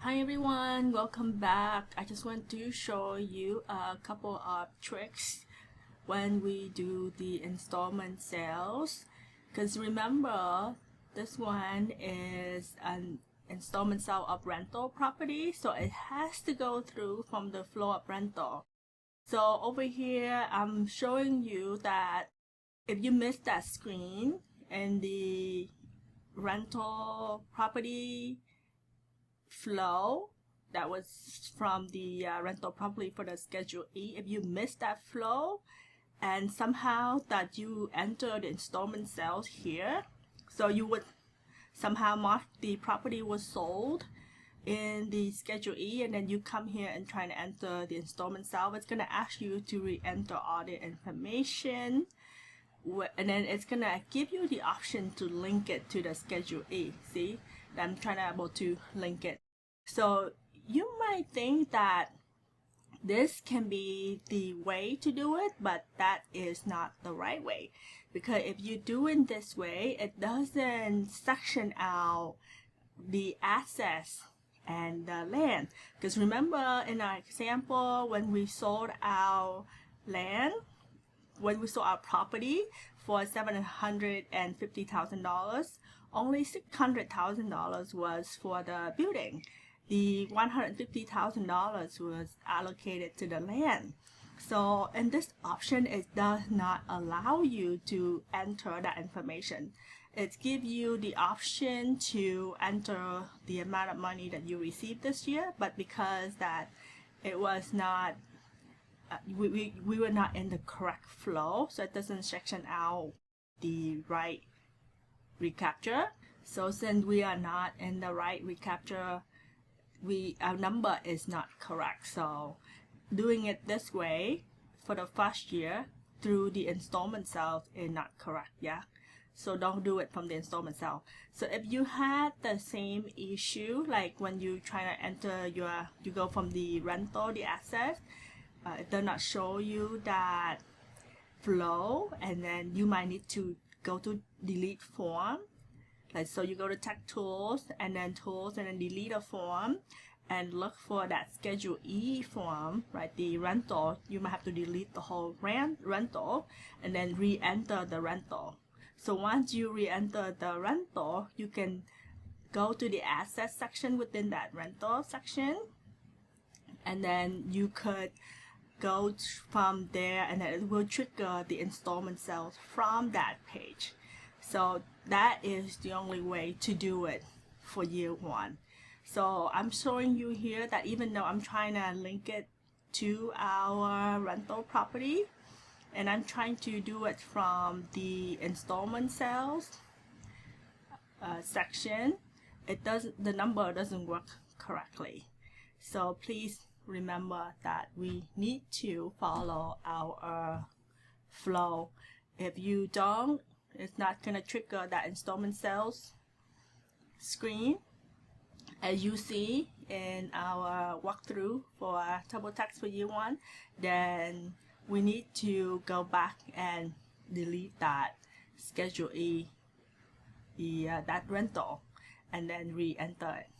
Hi everyone, welcome back. I just want to show you a couple of tricks when we do the installment sales, because remember this one is an installment sale of rental property, so it has to go through from the flow of rental. So over here I'm showing you that if you miss that screen and the rental property flow that was from the rental property for the Schedule E, if you missed that flow and somehow that you enter the installment sales here, so you would somehow mark the property was sold in the Schedule E, and then you come here and try to enter the installment sale, it's going to ask you to re-enter all the information, and then it's going to give you the option to link it to the Schedule E. See, I'm trying to able to link it. So you might think that this can be the way to do it, but that is not the right way, because if you do it this way, it doesn't section out the assets and the land. Because remember in our example, when we sold our land, when we sold our property for $750,000, only $600,000 was for the building. The $150,000 was allocated to the land. So in this option, it does not allow you to enter that information. It gives you the option to enter the amount of money that you received this year, but because that it was not we were not in the correct flow, so it doesn't section out the right recapture. So since we are not in the right recapture, our number is not correct. So doing it this way for the first year through the installment sales is not correct. Yeah, so don't do it from the installment sale. So if you had the same issue, like when you try to enter you go from the rental, the assets, it does not show you that flow, and then you might need to go to delete form. Like, so you go to tech tools and then delete a form and look for that Schedule E form, right? The rental, you might have to delete the whole rental and then re-enter the rental. So once you re-enter the rental, you can go to the assets section within that rental section, and then you could go from there, and then it will trigger the installment sales from that page. So that is the only way to do it for year one. So I'm showing you here that even though I'm trying to link it to our rental property, and I'm trying to do it from the installment sales section, the number doesn't work correctly. So please remember that we need to follow our flow. If you don't, it's not going to trigger that installment sales screen as you see in our walkthrough for TurboTax for year one. Then we need to go back and delete that Schedule E, that rental, and then re-enter it.